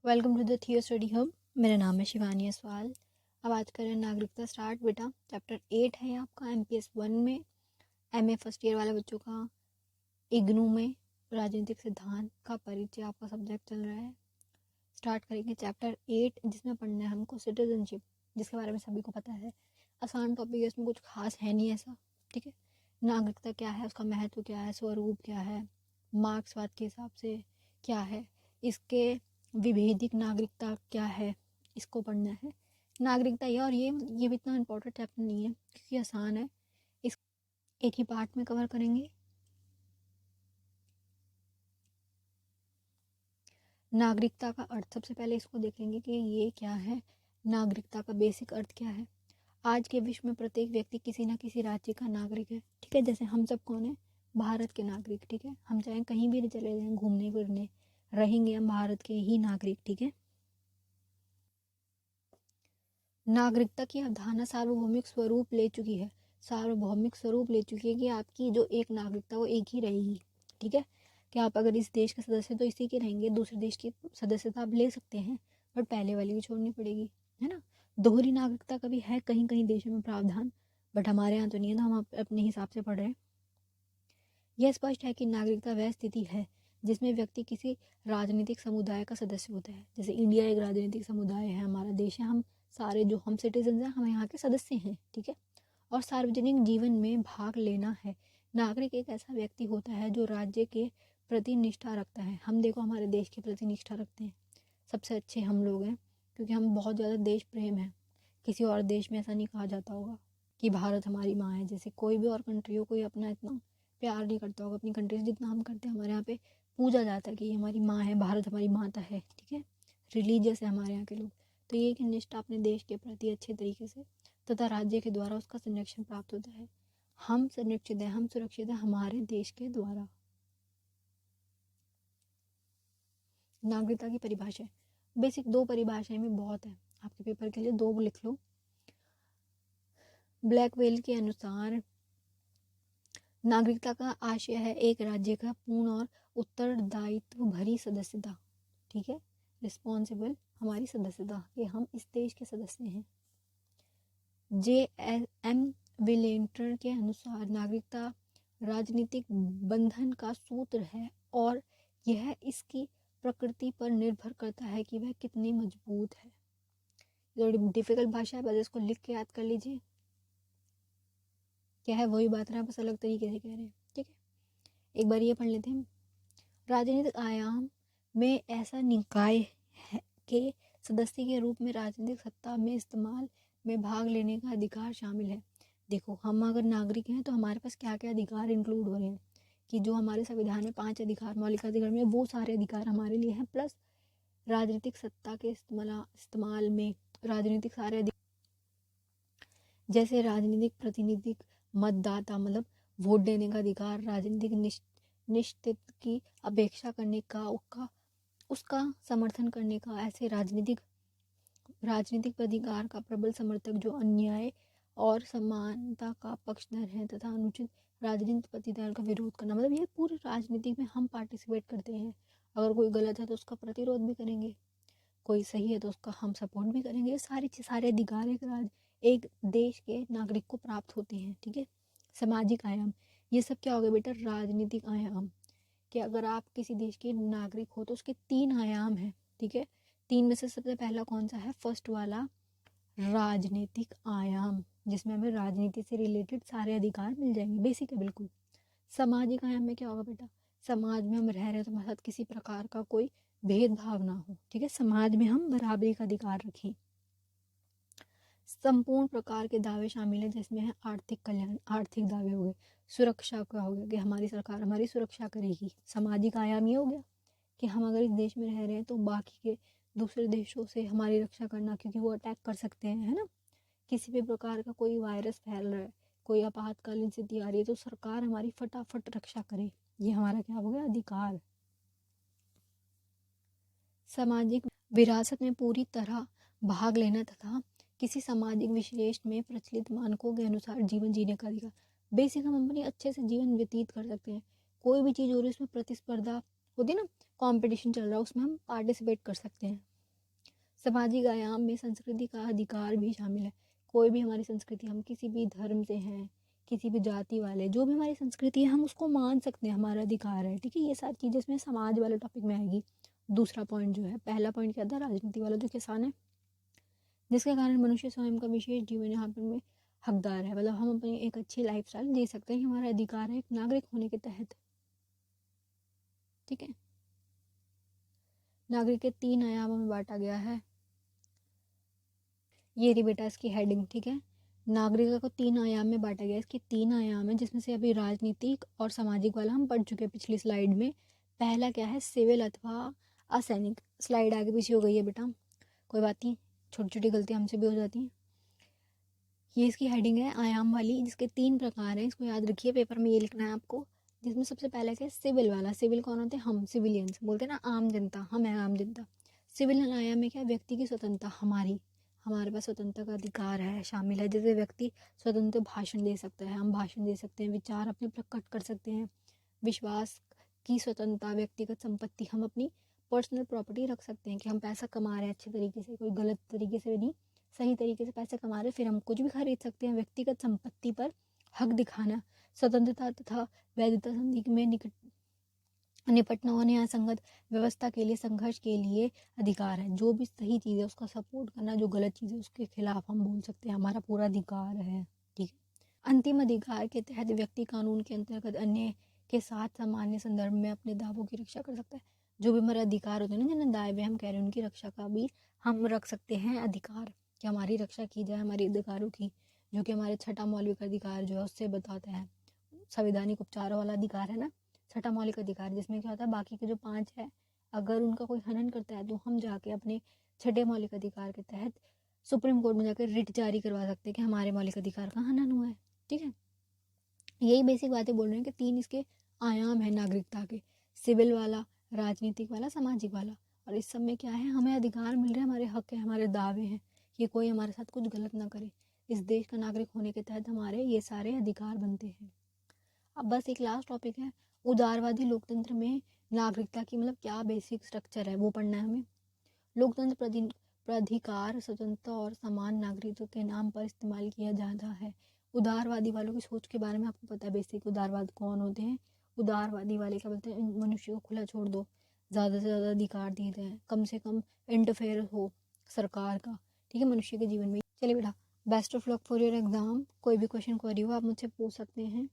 Welcome to the थियो study hub. मेरा नाम है शिवानी असवाल। अब आज करें नागरिकता स्टार्ट। बेटा चैप्टर 8 है आपका MPS 1 में, MA फर्स्ट ईयर वाले बच्चों का। इग्नू में राजनीतिक सिद्धांत का परिचय आपका सब्जेक्ट चल रहा है। स्टार्ट करेंगे चैप्टर 8 जिसमें पढ़ना है हमको सिटीजनशिप, जिसके बारे में सभी को पता है। आसान टॉपिक है, इसमें कुछ खास है नहीं ऐसा। ठीक है, नागरिकता क्या है, उसका महत्व क्या है, स्वरूप क्या है, मार्क्सवाद के हिसाब से क्या है, इसके विभेदिक नागरिकता क्या है, इसको पढ़ना है। नागरिकता ये और ये भी इतना इम्पोर्टेंट चैप्टर नहीं है क्योंकि आसान है। इस एक ही पार्ट में कवर करेंगे। नागरिकता का अर्थ सबसे पहले इसको देखेंगे कि ये क्या है, नागरिकता का बेसिक अर्थ क्या है। आज के विश्व में प्रत्येक व्यक्ति किसी ना किसी राज्य का नागरिक है। ठीक है, जैसे हम सब कौन है, भारत के नागरिक। ठीक है, हम चाहे कहीं भी चले जाएं घूमने फिरने, रहेंगे हम भारत के ही नागरिक। ठीक है, नागरिकता की अवधारणा सार्वभौमिक स्वरूप ले चुकी है। सार्वभौमिक स्वरूप ले चुकी है कि आपकी जो एक नागरिकता वो एक ही रहेगी। ठीक है, कि आप अगर इस देश के सदस्य तो इसी के रहेंगे, दूसरे देश की सदस्यता आप ले सकते हैं बट पहले वाली भी छोड़नी पड़ेगी, है ना। दोहरी नागरिकता का भी है कहीं कहीं देशों में प्रावधान, बट हमारे यहाँ तो नहीं है ना, हम अपने हिसाब से पढ़ रहे हैं। यह स्पष्ट है कि नागरिकता वह स्थिति है जिसमें व्यक्ति किसी राजनीतिक समुदाय का सदस्य होता है। जैसे इंडिया एक राजनीतिक समुदाय है, हमारा देश है, हम सारे जो हम सिटीजन हैं हम यहाँ के सदस्य हैं। ठीक है, और सार्वजनिक जीवन में भाग लेना है। नागरिक एक ऐसा व्यक्ति होता है जो राज्य के प्रति निष्ठा रखता है। हम देखो हमारे देश के प्रति निष्ठा रखते हैं, सबसे अच्छे हम लोग हैं क्योंकि हम बहुत ज़्यादा देश प्रेम है। किसी और देश में ऐसा नहीं कहा जाता होगा कि भारत हमारी माँ है। जैसे कोई भी और कंट्री हो, कोई अपना इतना प्यार नहीं करता होगा अपनी कंट्री से जितना हम करते हैं। हमारे यहाँ पे पूजा जाता है कि ये हमारी माँ है, भारत हमारी माता है। ठीक है, रिलीजियस है हमारे यहाँ के लोग। तो ये कि निष्ठा अपने देश के प्रति अच्छे तरीके से तथा राज्य के द्वारा उसका संरक्षण प्राप्त होता है। हम संरक्षित हैं, हम सुरक्षित हैं हमारे देश के द्वारा। नागरिकता की परिभाषा, बेसिक दो परिभाषाएं में बहुत है, आपके पेपर के लिए दो लिख लो। ब्लैकवेल के अनुसार नागरिकता का आशय है एक राज्य का पूर्ण और उत्तरदायित्व भरी सदस्यता। ठीक है, रिस्पॉन्सिबल हमारी सदस्यता कि हम इस देश के सदस्य हैं। JM विलेंटर के अनुसार नागरिकता राजनीतिक बंधन का सूत्र है और यह इसकी प्रकृति पर निर्भर करता है कि वह कितनी मजबूत है। थोड़ी डिफिकल्ट भाषा है, बस इसको लिख के याद कर लीजिए। क्या है वही बात रहा, बस अलग तरीके से कह रहे हैं। ठीक है, एक बार ये पढ़ लेते हैं। राजनीतिक आयाम में ऐसा निकाय है के सदस्य के रूप में राजनीतिक सत्ता में इस्तेमाल में भाग लेने का अधिकार शामिल है। देखो हम अगर नागरिक हैं तो हमारे पास क्या क्या अधिकार इंक्लूड हो रहे हैं कि जो हमारे संविधान में 5 अधिकार मौलिक अधिकार में वो सारे अधिकार हमारे लिए हैं, प्लस राजनीतिक सत्ता के इस्तेमाल में राजनीतिक सारे अधिकार, जैसे राजनीतिक प्रतिनिधिक मतदाता मतलब वोट देने का अधिकार, राजनीतिक निश्चित की अपेक्षा करने का, उसका समर्थन करने का। ऐसे राजनीतिक अधिकार का प्रबल समर्थक जो अन्याय और समानता का पक्षधर है तथा अनुचित राजनीतिक प्रतिदान का विरोध करना। मतलब ये पूरे राजनीति में हम पार्टिसिपेट करते हैं। अगर कोई गलत है तो उसका प्रतिरोध भी करेंगे, कोई सही है तो उसका हम सपोर्ट भी करेंगे। ये सारे अधिकार एक देश के नागरिक को प्राप्त होते हैं। ठीक है, सामाजिक आयाम, ये सब क्या हो गया बेटा, राजनीतिक आयाम। कि अगर आप किसी देश के नागरिक हो तो उसके 3 आयाम हैं। ठीक है, 3 में से सबसे पहला कौन सा है, फर्स्ट वाला राजनीतिक आयाम, जिसमें हमें राजनीति से रिलेटेड सारे अधिकार मिल जाएंगे, बेसिक है बिल्कुल। सामाजिक आयाम में क्या होगा बेटा, समाज में हम रह रहे हैं तो हमारे साथ किसी प्रकार का कोई भेदभाव ना हो। ठीक है, समाज में हम बराबरी का अधिकार रखें। संपूर्ण प्रकार के दावे शामिल हैं जिसमें है आर्थिक कल्याण, आर्थिक दावे हो गए। सुरक्षा का हो गया कि हमारी सरकार हमारी सुरक्षा करेगी। सामाजिक आयाम ये हो गया कि हम अगर इस देश में रह रहे हैं तो बाकी के दूसरे देशों से हमारी रक्षा करना, क्योंकि वो अटैक कर सकते हैं, है ना। किसी भी प्रकार का कोई वायरस फैल रहा है, कोई आपातकालीन स्थिति आ रही है तो सरकार हमारी फटाफट रक्षा करे। ये हमारा क्या हो गया, अधिकार। सामाजिक विरासत में पूरी तरह भाग लेना तथा किसी सामाजिक विशेष में प्रचलित मानकों के अनुसार जीवन जीने का अधिकार। बेसिक हम अपनी अच्छे से जीवन व्यतीत कर सकते हैं। कोई भी चीज़ हो रही है उसमें प्रतिस्पर्धा होती है ना, कंपटीशन चल रहा है, उसमें हम पार्टिसिपेट कर सकते हैं। सामाजिक आयाम में संस्कृति का अधिकार भी शामिल है। कोई भी हमारी संस्कृति, हम किसी भी धर्म से हैं, किसी भी जाति वाले, जो भी हमारी संस्कृति है हम उसको मान सकते हैं, हमारा अधिकार है, ठीक है। ये सारी चीज़ें इसमें समाज वाले टॉपिक में आएगी। दूसरा पॉइंट जो है, पहला पॉइंट क्या था, राजनीति वाला जो किसान है, जिसके कारण मनुष्य स्वयं का विशेष जीवन यापन में हकदार है, मतलब हम अपनी एक अच्छी लाइफस्टाइल जी सकते हैं, हमारा अधिकार है एक नागरिक होने के तहत, ठीक है। नागरिक के 3 आयामों में बांटा गया है। ये रही बेटा इसकी हेडिंग, ठीक है। नागरिक को 3 आयाम में बांटा गया है, इसके 3 आयाम है, जिसमें से अभी राजनीतिक और सामाजिक वाला हम पढ़ चुके हैं पिछली स्लाइड में। पहला क्या है, सिविल अथवा असैनिक। स्लाइड आगे पीछे हो गई है बेटा, कोई बात नहीं, छोटी छोटी गलतियाँ हमसे भी हो जाती हैं। ये इसकी हेडिंग है आयाम वाली, जिसके 3 प्रकार हैं, इसको याद रखिए, पेपर में ये लिखना है आपको। जिसमें सबसे पहला क्या है, सिविल वाला। सिविल कौन होते हैं, हम सिविलियंस, बोलते हैं ना आम जनता, हम है आम जनता। सिविल आयाम में क्या, व्यक्ति की स्वतंत्रता, हमारे पास स्वतंत्रता का अधिकार है, शामिल है। जैसे व्यक्ति स्वतंत्र भाषण दे सकता है, हम भाषण दे सकते हैं, विचार अपने प्रकट कर सकते हैं। विश्वास की स्वतंत्रता, व्यक्तिगत संपत्ति, हम अपनी पर्सनल प्रॉपर्टी रख सकते हैं कि हम पैसा कमा रहे हैं अच्छे तरीके से, कोई गलत तरीके से नहीं, सही तरीके से पैसे कमा रहे, फिर हम कुछ भी खरीद सकते हैं। व्यक्तिगत संपत्ति पर हक दिखाना, स्वतंत्रता तथा वैधता संधि में निपटना और न्याय संगत व्यवस्था के लिए संघर्ष के लिए अधिकार है। जो भी सही चीज़ है उसका सपोर्ट करना, जो गलत चीज़ है उसके खिलाफ हम बोल सकते हैं, हमारा पूरा अधिकार है, ठीक है। अंतिम अधिकार के तहत व्यक्ति कानून के अंतर्गत अन्य के साथ सामान्य संदर्भ में अपने दावों की रक्षा कर सकता है। जो भी हमारे अधिकार होते हैं ना, जिन्हें दावे हम कह रहे हैं, उनकी रक्षा का भी हम रख सकते हैं अधिकार, कि हमारी रक्षा की जाए हमारे अधिकारों की, जो कि हमारे छठा मौलिक अधिकार जो है उससे बताता है। संवैधानिक उपचार वाला अधिकार है ना, छठा मौलिक अधिकार, जिसमें क्या होता है, बाकी के जो 5 है अगर उनका कोई हनन करता है तो हम जाके अपने छठे मौलिक अधिकार के तहत सुप्रीम कोर्ट में जाकर रिट जारी करवा सकते हैं कि हमारे मौलिक अधिकार का हनन हुआ है, ठीक है। यही बेसिक बातें बोल रहे हैं कि 3 इसके आयाम है नागरिकता के, सिविल वाला, राजनीतिक वाला, सामाजिक वाला। और इस सब में क्या है, हमें अधिकार मिल रहे हैं, हमारे हक है, हमारे दावे हैं कि कोई हमारे साथ कुछ गलत ना करे। इस देश का नागरिक होने के तहत हमारे ये सारे अधिकार बनते हैं। अब बस एक लास्ट टॉपिक है, उदारवादी लोकतंत्र में नागरिकता की मतलब क्या बेसिक स्ट्रक्चर है वो पढ़ना है हमें। लोकतंत्र प्राधिकार स्वतंत्रता और समान नागरिकत्व के नाम पर इस्तेमाल किया जाता है। उदारवादी वालों की सोच के बारे में आपको पता है बेसिक, उदारवाद कौन होते हैं। उदारवादी वाले क्या बोलते हैं, मनुष्य को खुला छोड़ दो, ज़्यादा से ज़्यादा अधिकार दिए जाएँ, कम से कम इंटरफेयर हो सरकार का, ठीक है, मनुष्य के जीवन में। चलिए बेटा, best of luck for your exam. कोई भी क्वेश्चन क्वेरी हो आप मुझसे पूछ सकते हैं।